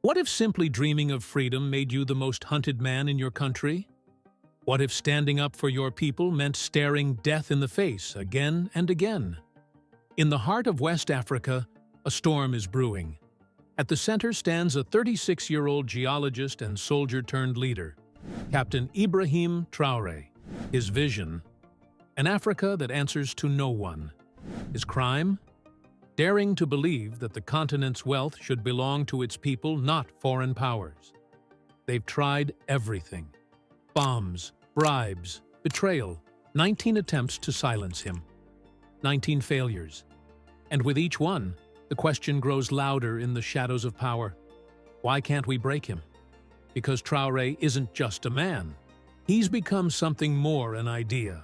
What if simply dreaming of freedom made you the most hunted man in your country? What if standing up for your people meant staring death in the face again and again? In the heart of West Africa, a storm is brewing. At the center stands a 36-year-old geologist and soldier-turned-leader, Captain Ibrahim Traoré. His vision: an Africa that answers to no one. His crime? Daring to believe that the continent's wealth should belong to its people, not foreign powers. They've tried everything. Bombs, bribes, betrayal, 19 attempts to silence him. 19 failures. And with each one, the question grows louder in the shadows of power. Why can't we break him? Because Traoré isn't just a man. He's become something more, an idea.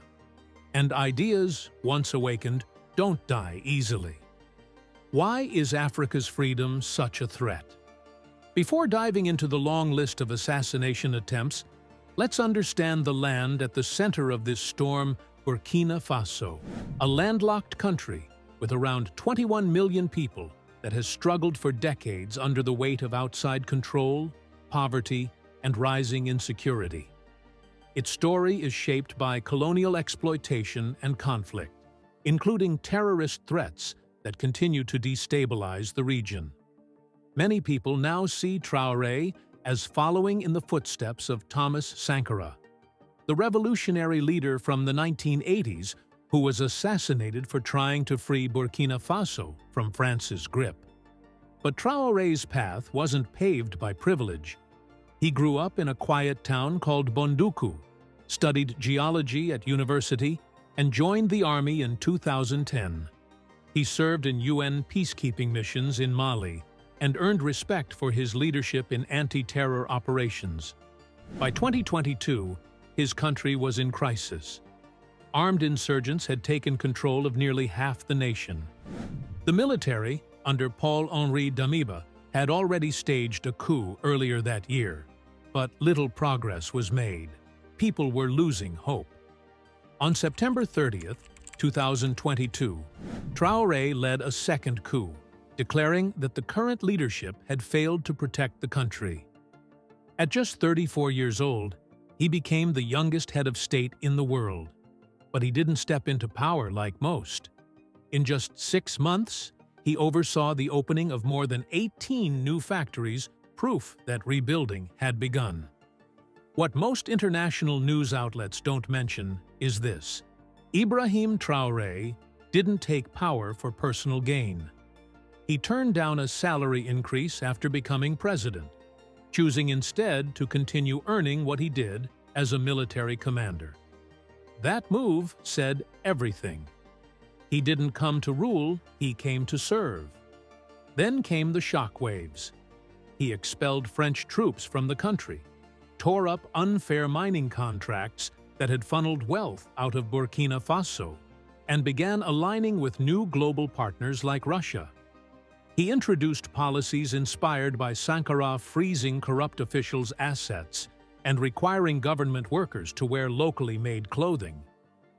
And ideas, once awakened, don't die easily. Why is Africa's freedom such a threat? Before diving into the long list of assassination attempts, let's understand the land at the center of this storm, Burkina Faso, a landlocked country with around 21 million people that has struggled for decades under the weight of outside control, poverty, and rising insecurity. Its story is shaped by colonial exploitation and conflict, including terrorist threats that continue to destabilize the region. Many people now see Traoré as following in the footsteps of Thomas Sankara, the revolutionary leader from the 1980s who was assassinated for trying to free Burkina Faso from France's grip. But Traoré's path wasn't paved by privilege. He grew up in a quiet town called Bonduku, studied geology at university, and joined the army in 2010. He served in UN peacekeeping missions in Mali and earned respect for his leadership in anti-terror operations. By 2022, his country was in crisis. Armed insurgents had taken control of nearly half the nation. The military, under Paul-Henri Damiba, had already staged a coup earlier that year, but little progress was made. People were losing hope. On September 30th, 2022, Traoré led a second coup, declaring that the current leadership had failed to protect the country. At just 34 years old, he became the youngest head of state in the world. But he didn't step into power like most. In just 6 months, he oversaw the opening of more than 18 new factories, proof that rebuilding had begun. What most international news outlets don't mention is this: Ibrahim Traoré didn't take power for personal gain. He turned down a salary increase after becoming president, choosing instead to continue earning what he did as a military commander. That move said everything. He didn't come to rule, he came to serve. Then came the shock waves. He expelled French troops from the country, tore up unfair mining contracts that had funneled wealth out of Burkina Faso, and began aligning with new global partners like Russia. He introduced policies inspired by Sankara freezing corrupt officials' assets and requiring government workers to wear locally made clothing.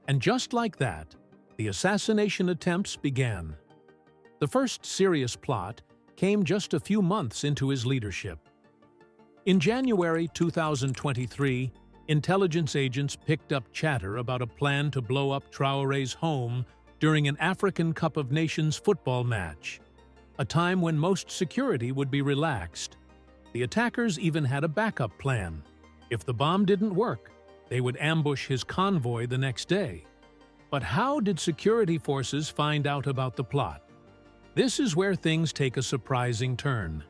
And just like that, the assassination attempts began. The first serious plot came just a few months into his leadership. In January 2023, intelligence agents picked up chatter about a plan to blow up Traoré's home during an African Cup of Nations football match, a time when most security would be relaxed. The attackers even had a backup plan. If the bomb didn't work, they would ambush his convoy the next day. But how did security forces find out about the plot? This is where things take a surprising turn.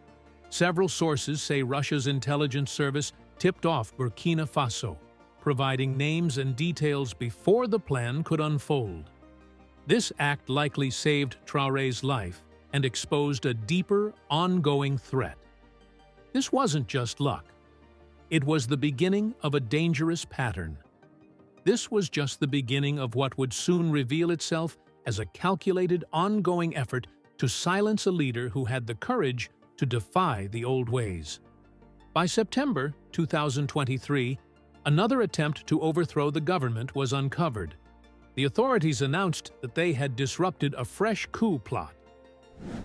Several sources say Russia's intelligence service tipped off Burkina Faso, providing names and details before the plan could unfold. This act likely saved Traoré's life and exposed a deeper, ongoing threat. This wasn't just luck. It was the beginning of a dangerous pattern. This was just the beginning of what would soon reveal itself as a calculated, ongoing effort to silence a leader who had the courage to defy the old ways. By September 2023, another attempt to overthrow the government was uncovered. The authorities announced that they had disrupted a fresh coup plot.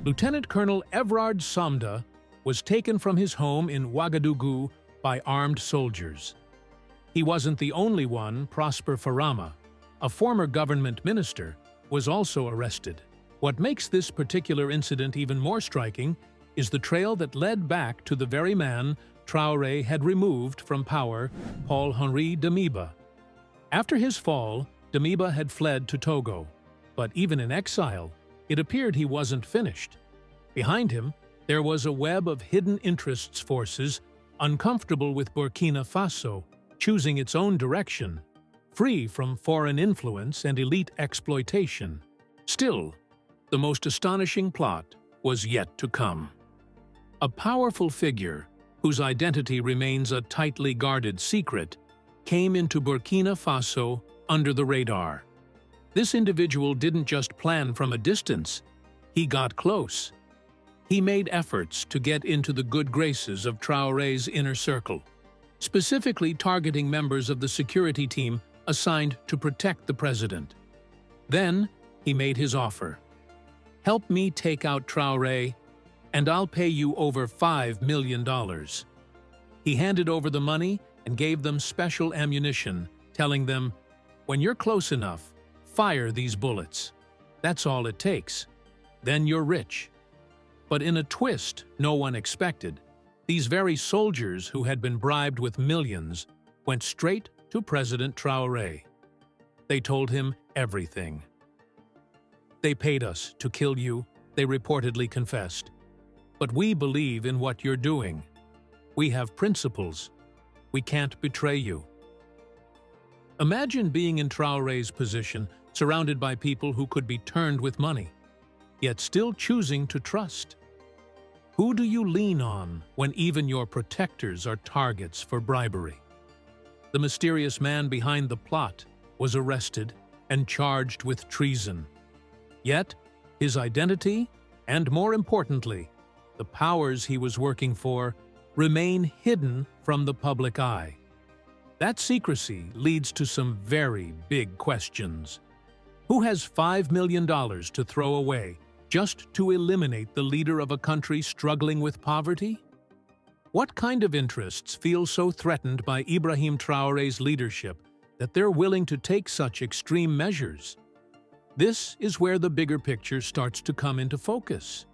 Lieutenant Colonel Evrard Samda, was taken from his home in Ouagadougou by armed soldiers. He wasn't the only one. Prosper Farama, a former government minister, was also arrested. What makes this particular incident even more striking is the trail that led back to the very man Traoré had removed from power, Paul-Henri Damiba. After his fall, Damiba had fled to Togo, but even in exile, it appeared he wasn't finished. Behind him, there was a web of hidden interests forces, uncomfortable with Burkina Faso, choosing its own direction, free from foreign influence and elite exploitation. Still, the most astonishing plot was yet to come. A powerful figure, whose identity remains a tightly guarded secret, came into Burkina Faso under the radar. This individual didn't just plan from a distance, he got close. He made efforts to get into the good graces of Traoré's inner circle, specifically targeting members of the security team assigned to protect the president. Then, he made his offer. "Help me take out Traoré, and I'll pay you over $5 million. He handed over the money and gave them special ammunition, telling them, "When you're close enough, fire these bullets. That's all it takes. Then you're rich." But in a twist no one expected, these very soldiers who had been bribed with millions went straight to President Traoré. They told him everything. "They paid us to kill you," they reportedly confessed. "But we believe in what you're doing. We have principles. We can't betray you." Imagine being in Traoré's position, surrounded by people who could be turned with money, yet still choosing to trust. Who do you lean on when even your protectors are targets for bribery? The mysterious man behind the plot was arrested and charged with treason. Yet, his identity, and more importantly, the powers he was working for, remain hidden from the public eye. That secrecy leads to some very big questions. Who has $5 million to throw away just to eliminate the leader of a country struggling with poverty? What kind of interests feel so threatened by Ibrahim Traoré's leadership that they're willing to take such extreme measures? This is where the bigger picture starts to come into focus.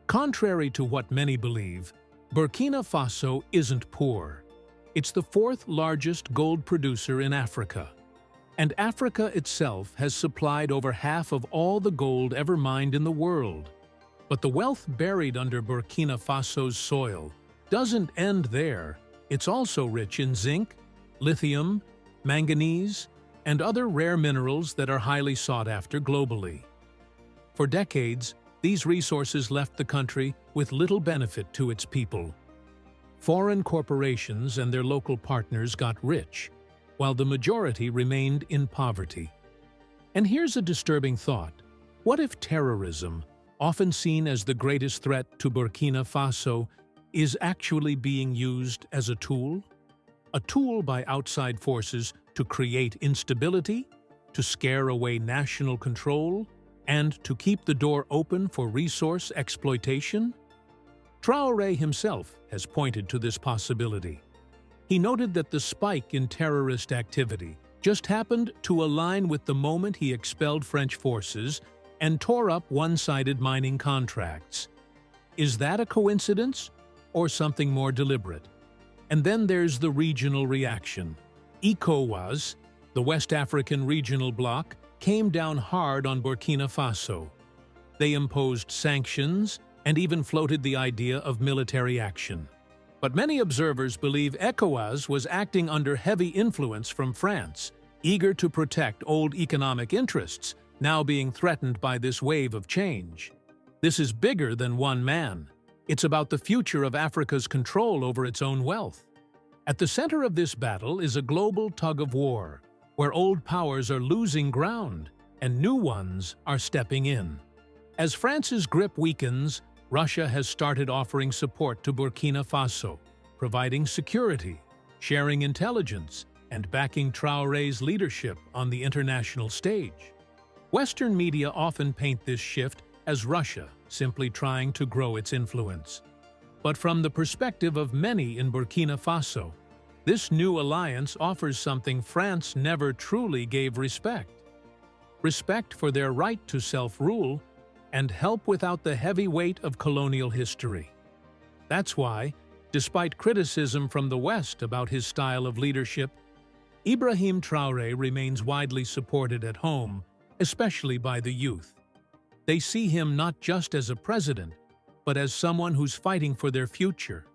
Contrary to what many believe, Burkina Faso isn't poor. It's the fourth largest gold producer in Africa. And Africa itself has supplied over half of all the gold ever mined in the world. But the wealth buried under Burkina Faso's soil doesn't end there. It's also rich in zinc, lithium, manganese, and other rare minerals that are highly sought after globally. For decades, these resources left the country with little benefit to its people. Foreign corporations and their local partners got rich, while the majority remained in poverty. And here's a disturbing thought. What if terrorism, often seen as the greatest threat to Burkina Faso, is actually being used as a tool? A tool by outside forces to create instability, to scare away national control, and to keep the door open for resource exploitation? Traoré himself has pointed to this possibility. He noted that the spike in terrorist activity just happened to align with the moment he expelled French forces and tore up one-sided mining contracts. Is that a coincidence or something more deliberate? And then there's the regional reaction. ECOWAS, the West African regional bloc, came down hard on Burkina Faso. They imposed sanctions and even floated the idea of military action. But many observers believe ECOWAS was acting under heavy influence from France, eager to protect old economic interests, now being threatened by this wave of change. This is bigger than one man. It's about the future of Africa's control over its own wealth. At the center of this battle is a global tug-of-war, where old powers are losing ground and new ones are stepping in. As France's grip weakens, Russia has started offering support to Burkina Faso, providing security, sharing intelligence, and backing Traoré's leadership on the international stage. Western media often paint this shift as Russia simply trying to grow its influence. But from the perspective of many in Burkina Faso, this new alliance offers something France never truly gave respect. Respect for their right to self-rule and help without the heavy weight of colonial history. That's why, despite criticism from the West about his style of leadership, Ibrahim Traoré remains widely supported at home, especially by the youth. They see him not just as a president, but as someone who's fighting for their future.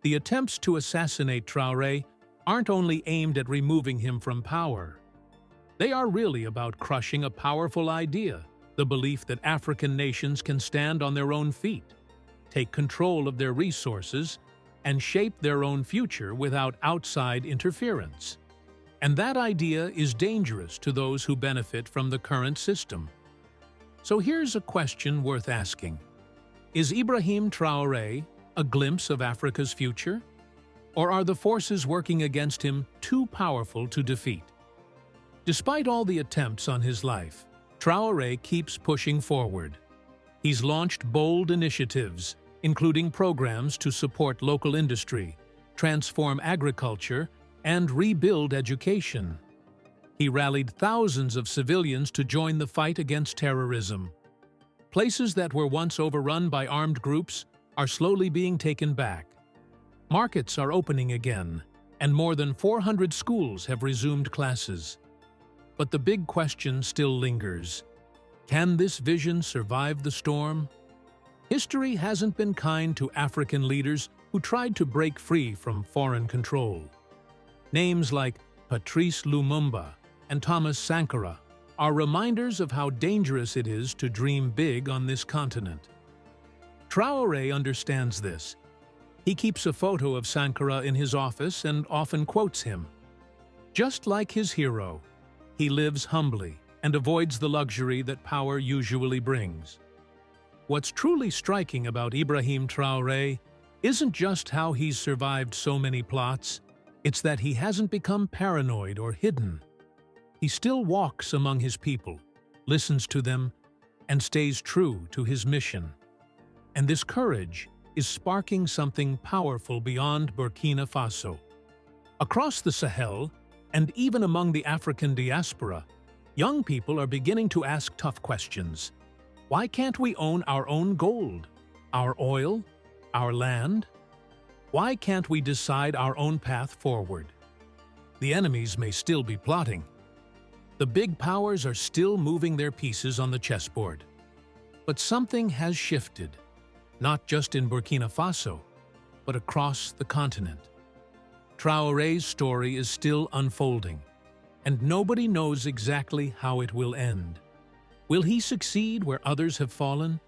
The attempts to assassinate Traoré aren't only aimed at removing him from power. They are really about crushing a powerful idea, the belief that African nations can stand on their own feet, take control of their resources, and shape their own future without outside interference. And that idea is dangerous to those who benefit from the current system. So here's a question worth asking. Is Ibrahim Traoré a glimpse of Africa's future? Or are the forces working against him too powerful to defeat? Despite all the attempts on his life, Traoré keeps pushing forward. He's launched bold initiatives, including programs to support local industry, transform agriculture, and rebuild education. He rallied thousands of civilians to join the fight against terrorism. Places that were once overrun by armed groups are slowly being taken back. Markets are opening again, and more than 400 schools have resumed classes. But the big question still lingers. Can this vision survive the storm? History hasn't been kind to African leaders who tried to break free from foreign control. Names like Patrice Lumumba and Thomas Sankara are reminders of how dangerous it is to dream big on this continent. Traoré understands this. He keeps a photo of Sankara in his office and often quotes him. Just like his hero, he lives humbly and avoids the luxury that power usually brings. What's truly striking about Ibrahim Traoré isn't just how he's survived so many plots, it's that he hasn't become paranoid or hidden. He still walks among his people, listens to them, and stays true to his mission. And this courage is sparking something powerful beyond Burkina Faso. Across the Sahel, and even among the African diaspora, young people are beginning to ask tough questions. Why can't we own our own gold, our oil, our land? Why can't we decide our own path forward? The enemies may still be plotting. The big powers are still moving their pieces on the chessboard. But something has shifted, not just in Burkina Faso, but across the continent. Traoré's story is still unfolding, and nobody knows exactly how it will end. Will he succeed where others have fallen?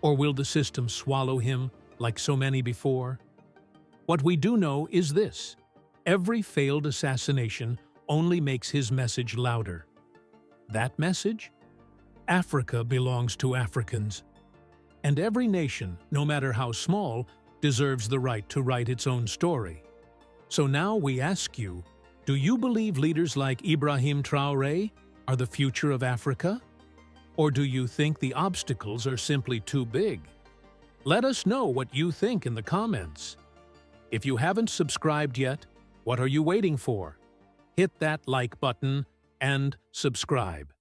Or will the system swallow him like so many before? What we do know is this: every failed assassination only makes his message louder. That message? Africa belongs to Africans. And every nation, no matter how small, deserves the right to write its own story. So now we ask you, do you believe leaders like Ibrahim Traoré are the future of Africa? Or do you think the obstacles are simply too big? Let us know what you think in the comments. If you haven't subscribed yet, what are you waiting for? Hit that like button and subscribe.